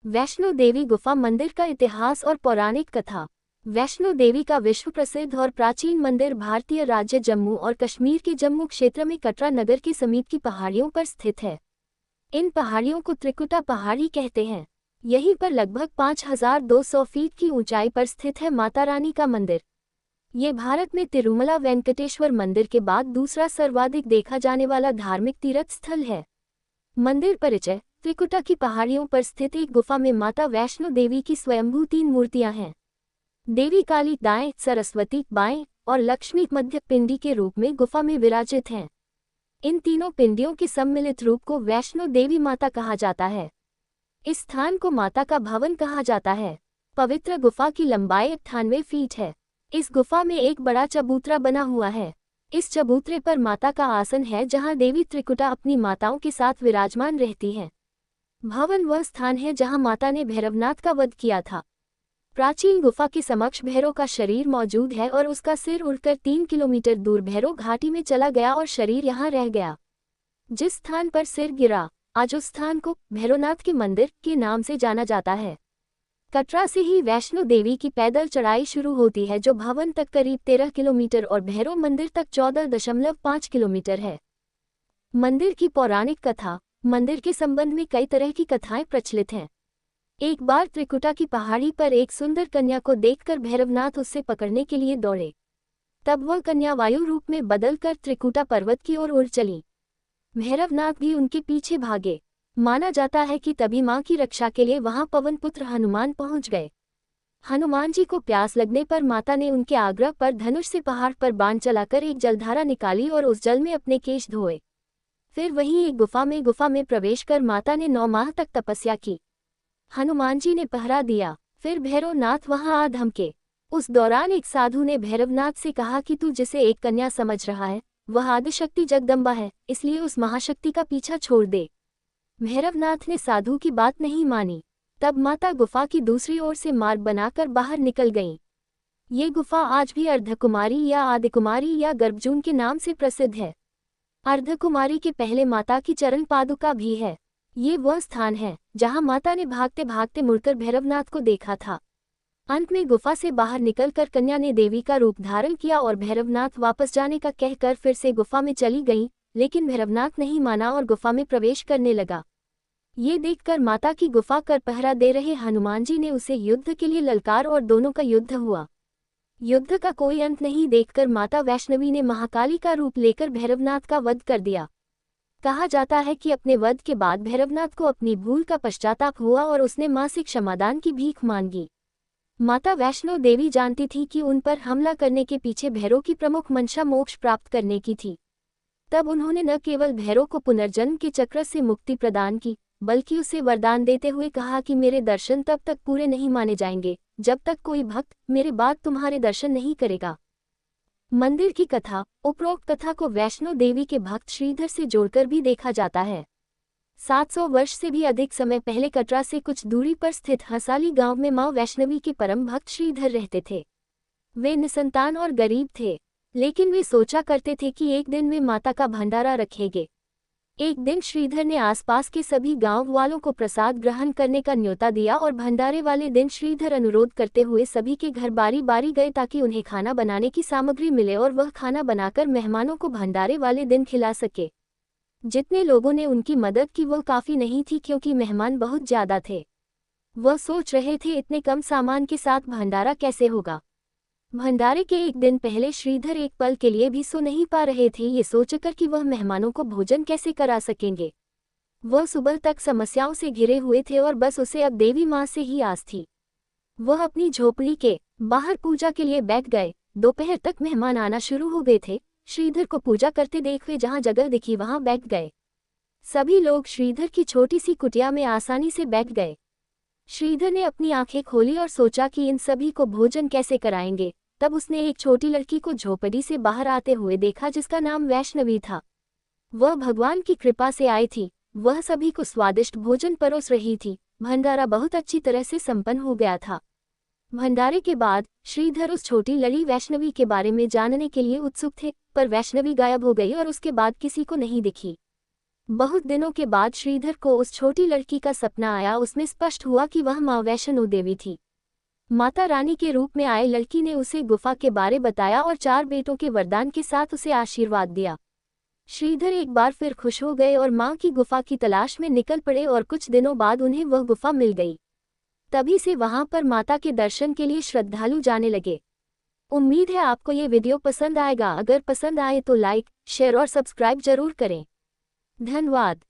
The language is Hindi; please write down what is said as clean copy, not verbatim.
वैष्णो देवी गुफा मंदिर का इतिहास और पौराणिक कथा। वैष्णो देवी का विश्व प्रसिद्ध और प्राचीन मंदिर भारतीय राज्य जम्मू और कश्मीर के जम्मू क्षेत्र में कटरा नगर के समीप की पहाड़ियों पर स्थित है। इन पहाड़ियों को त्रिकुटा पहाड़ी कहते हैं। यहीं पर लगभग 5200 फीट की ऊंचाई पर स्थित है माता रानी का मंदिर। ये भारत में तिरुमला वेंकटेश्वर मंदिर के बाद दूसरा सर्वाधिक देखा जाने वाला धार्मिक तीर्थ स्थल है। मंदिर परिचय। त्रिकुटा की पहाड़ियों पर स्थित एक गुफा में माता वैष्णो देवी की स्वयंभू 3 मूर्तियां हैं। देवी काली दाएं, सरस्वती बाएं और लक्ष्मी मध्य पिंडी के रूप में गुफा में विराजित हैं। इन तीनों पिंडियों के सम्मिलित रूप को वैष्णो देवी माता कहा जाता है। इस स्थान को माता का भवन कहा जाता है। पवित्र गुफा की लंबाई 98 फीट है। इस गुफा में एक बड़ा चबूतरा बना हुआ है। इस चबूतरे पर माता का आसन है जहां देवी त्रिकुटा अपनी माताओं के साथ विराजमान रहती हैं। भवन वह स्थान है जहां माता ने भैरवनाथ का वध किया था। प्राचीन गुफा के समक्ष भैरव का शरीर मौजूद है और उसका सिर उड़कर 3 किलोमीटर दूर भैरव घाटी में चला गया और शरीर यहां रह गया। जिस स्थान पर सिर गिरा, आज उस स्थान को भैरवनाथ के मंदिर के नाम से जाना जाता है। कटरा से ही वैष्णो देवी की पैदल चढ़ाई शुरू होती है जो भवन तक करीब 13 किलोमीटर और भैरव मंदिर तक 14.5 किलोमीटर है। मंदिर की पौराणिक कथा। मंदिर के संबंध में कई तरह की कथाएं प्रचलित हैं। एक बार त्रिकुटा की पहाड़ी पर एक सुंदर कन्या को देखकर भैरवनाथ उससे पकड़ने के लिए दौड़े। तब वह कन्या वायु रूप में बदलकर त्रिकुटा पर्वत की ओर उड़ चली। भैरवनाथ भी उनके पीछे भागे। माना जाता है कि तभी मां की रक्षा के लिए वहां पवन पुत्र हनुमान पहुंच गए। हनुमान जी को प्यास लगने पर माता ने उनके आग्रह पर धनुष से पहाड़ पर बाण चलाकर एक जलधारा निकाली और उस जल में अपने केश धोए। फिर वहीं एक गुफा में प्रवेश कर माता ने 9 माह तक तपस्या की। हनुमान जी ने पहरा दिया। फिर भैरवनाथ वहां आ धमके। उस दौरान एक साधु ने भैरवनाथ से कहा कि तू जिसे एक कन्या समझ रहा है वह आदिशक्ति जगदम्बा है, इसलिए उस महाशक्ति का पीछा छोड़ दे। भैरवनाथ ने साधु की बात नहीं मानी। तब माता गुफा की दूसरी ओर से मार्ग बनाकर बाहर निकल गईं। ये गुफा आज भी अर्धकुमारी या आदिकुमारी या गर्भजून के नाम से प्रसिद्ध है। अर्धकुमारी के पहले माता की चरण पादुका भी है। ये वह स्थान है जहां माता ने भागते भागते मुड़कर भैरवनाथ को देखा था। अंत में गुफा से बाहर निकलकर कन्या ने देवी का रूप धारण किया और भैरवनाथ वापस जाने का कहकर फिर से गुफा में चली गई, लेकिन भैरवनाथ नहीं माना और गुफा में प्रवेश करने लगा। ये देखकर माता की गुफा कर पहरा दे रहे हनुमान जी ने उसे युद्ध के लिए ललकार और दोनों का युद्ध हुआ। युद्ध का कोई अंत नहीं देखकर माता वैष्णवी ने महाकाली का रूप लेकर भैरवनाथ का वध कर दिया। कहा जाता है कि अपने वध के बाद भैरवनाथ को अपनी भूल का पश्चाताप हुआ और उसने मां से क्षमादान की भीख मांगी। माता वैष्णो देवी जानती थी कि उन पर हमला करने के पीछे भैरव की प्रमुख मंशा मोक्ष प्राप्त करने की थी। तब उन्होंने न केवल भैरव को पुनर्जन्म के चक्र से मुक्ति प्रदान की, बल्कि उसे वरदान देते हुए कहा कि मेरे दर्शन तब तक पूरे नहीं माने जाएंगे जब तक कोई भक्त मेरे बाद तुम्हारे दर्शन नहीं करेगा। मंदिर की कथा। उपरोक्त कथा को वैष्णो देवी के भक्त श्रीधर से जोड़कर भी देखा जाता है। 700 वर्ष से भी अधिक समय पहले कटरा से कुछ दूरी पर स्थित हंसाली गांव में मां वैष्णवी के परम भक्त श्रीधर रहते थे। वे निसंतान और गरीब थे, लेकिन वे सोचा करते थे कि एक दिन वे माता का भंडारा रखेंगे। एक दिन श्रीधर ने आसपास के सभी गांव वालों को प्रसाद ग्रहण करने का न्योता दिया और भंडारे वाले दिन श्रीधर अनुरोध करते हुए सभी के घर बारी बारी गए ताकि उन्हें खाना बनाने की सामग्री मिले और वह खाना बनाकर मेहमानों को भंडारे वाले दिन खिला सके। जितने लोगों ने उनकी मदद की वह काफ़ी नहीं थी क्योंकि मेहमान बहुत ज़्यादा थे। वह सोच रहे थे इतने कम सामान के साथ भंडारा कैसे होगा। भंडारे के एक दिन पहले श्रीधर एक पल के लिए भी सो नहीं पा रहे थे, ये सोचकर कि वह मेहमानों को भोजन कैसे करा सकेंगे। वह सुबह तक समस्याओं से घिरे हुए थे और बस उसे अब देवी मां से ही आस थी। वह अपनी झोपड़ी के बाहर पूजा के लिए बैठ गए। दोपहर तक मेहमान आना शुरू हो गए थे। श्रीधर को पूजा करते देख वे जहां जगह दिखी वहां बैठ गए। सभी लोग श्रीधर की छोटी सी कुटिया में आसानी से बैठ गए। श्रीधर ने अपनी आंखें खोली और सोचा कि इन सभी को भोजन कैसे कराएंगे। तब उसने एक छोटी लड़की को झोपड़ी से बाहर आते हुए देखा जिसका नाम वैष्णवी था। वह भगवान की कृपा से आई थी। वह सभी को स्वादिष्ट भोजन परोस रही थी। भंडारा बहुत अच्छी तरह से संपन्न हो गया था। भंडारे के बाद श्रीधर उस छोटी लड़ी वैष्णवी के बारे में जानने के लिए उत्सुक थे, पर वैष्णवी गायब हो गई और उसके बाद किसी को नहीं दिखी। बहुत दिनों के बाद श्रीधर को उस छोटी लड़की का सपना आया। उसमें स्पष्ट हुआ कि वह माँ वैष्णो देवी थी। माता रानी के रूप में आए लड़की ने उसे गुफा के बारे बताया और 4 बेटों के वरदान के साथ उसे आशीर्वाद दिया। श्रीधर एक बार फिर खुश हो गए और माँ की गुफा की तलाश में निकल पड़े और कुछ दिनों बाद उन्हें वह गुफा मिल गई। तभी से वहां पर माता के दर्शन के लिए श्रद्धालु जाने लगे। उम्मीद है आपको ये वीडियो पसंद आएगा। अगर पसंद आए तो लाइक, शेयर और सब्सक्राइब जरूर करें। धन्यवाद।